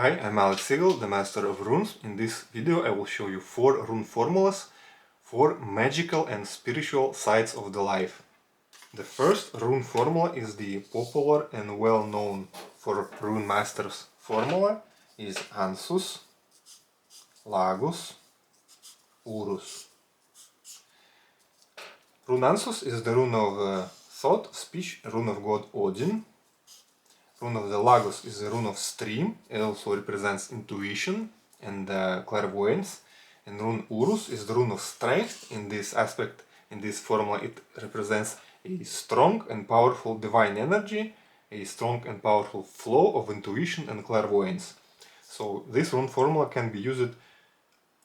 Hi, I'm Alex, the Master of Runes. In this video I will show you 4 rune formulas for magical and spiritual sides of the life. The first rune formula is the popular and well-known for rune masters formula is Ansus, Lagus, Urus. Rune Ansus is the rune of thought, speech, rune of god Odin. Rune of the Lagos is the rune of stream. It also represents intuition and clairvoyance. And rune Urus is the rune of strength. In this aspect, in this formula, it represents a strong and powerful divine energy, a strong and powerful flow of intuition and clairvoyance. So this rune formula can be used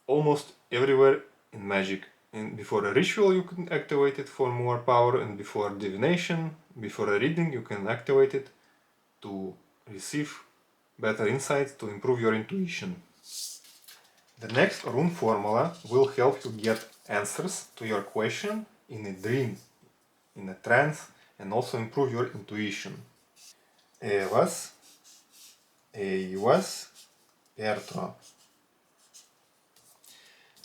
almost everywhere in magic. And before a ritual you can activate it for more power, and before divination, before a reading you can activate it to receive better insights, to improve your intuition. The next rune formula will help you get answers to your question in a dream, in a trance, and also improve your intuition. Evas, Eivas, Pertro.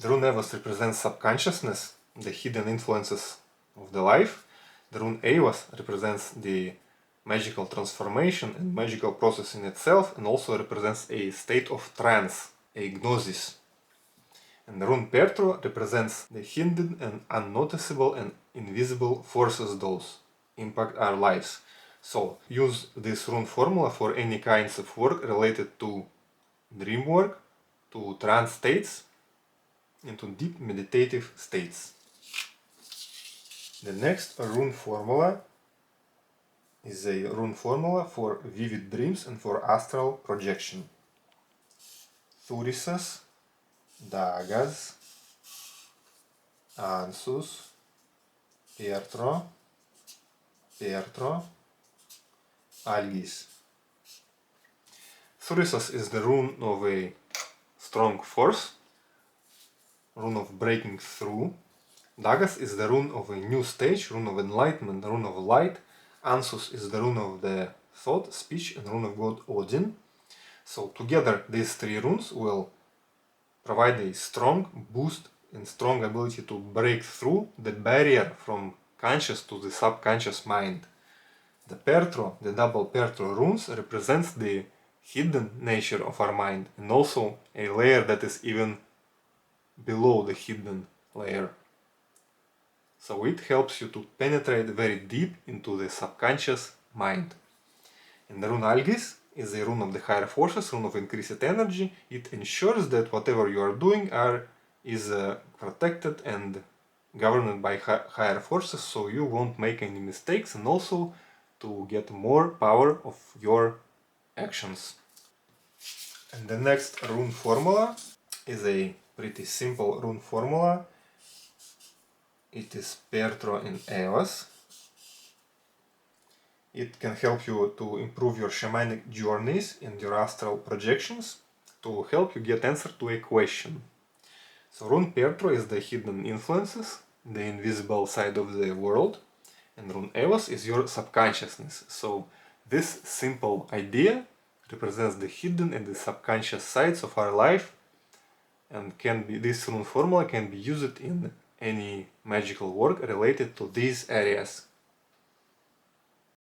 The rune Evas represents subconsciousness, the hidden influences of the life. The rune Eivas represents the magical transformation and magical process in itself, and also represents a state of trance, a gnosis. And the rune Pertro represents the hidden and unnoticeable and invisible forces those impact our lives. So use this rune formula for any kinds of work related to dream work, to trance states, and to deep meditative states. The next rune formula is a rune formula for vivid dreams and for astral projection. Thurisas, Dagas, Ansus, Pertro, Algis. Thurisas is the rune of a strong force, rune of breaking through. Dagas is the rune of a new stage, rune of enlightenment, rune of light. Ansus is the rune of the thought, speech, and rune of god Odin. So together these 3 runes will provide a strong boost and strong ability to break through the barrier from conscious to the subconscious mind. The Pertro, the double Pertro runes, represents the hidden nature of our mind, and also a layer that is even below the hidden layer. So it helps you to penetrate very deep into the subconscious mind. And the rune Algis is a rune of the higher forces, rune of increased energy. It ensures that whatever you are doing is protected and governed by higher forces, so you won't make any mistakes, and also to get more power of your actions. And the next rune formula is a pretty simple rune formula. It is Pertro in Evas. It can help you to improve your shamanic journeys and your astral projections, to help you get answer to a question. So rune Pertro is the hidden influences, the invisible side of the world, and rune Evas is your subconsciousness. So this simple idea represents the hidden and the subconscious sides of our life, and this rune formula can be used in any magical work related to these areas.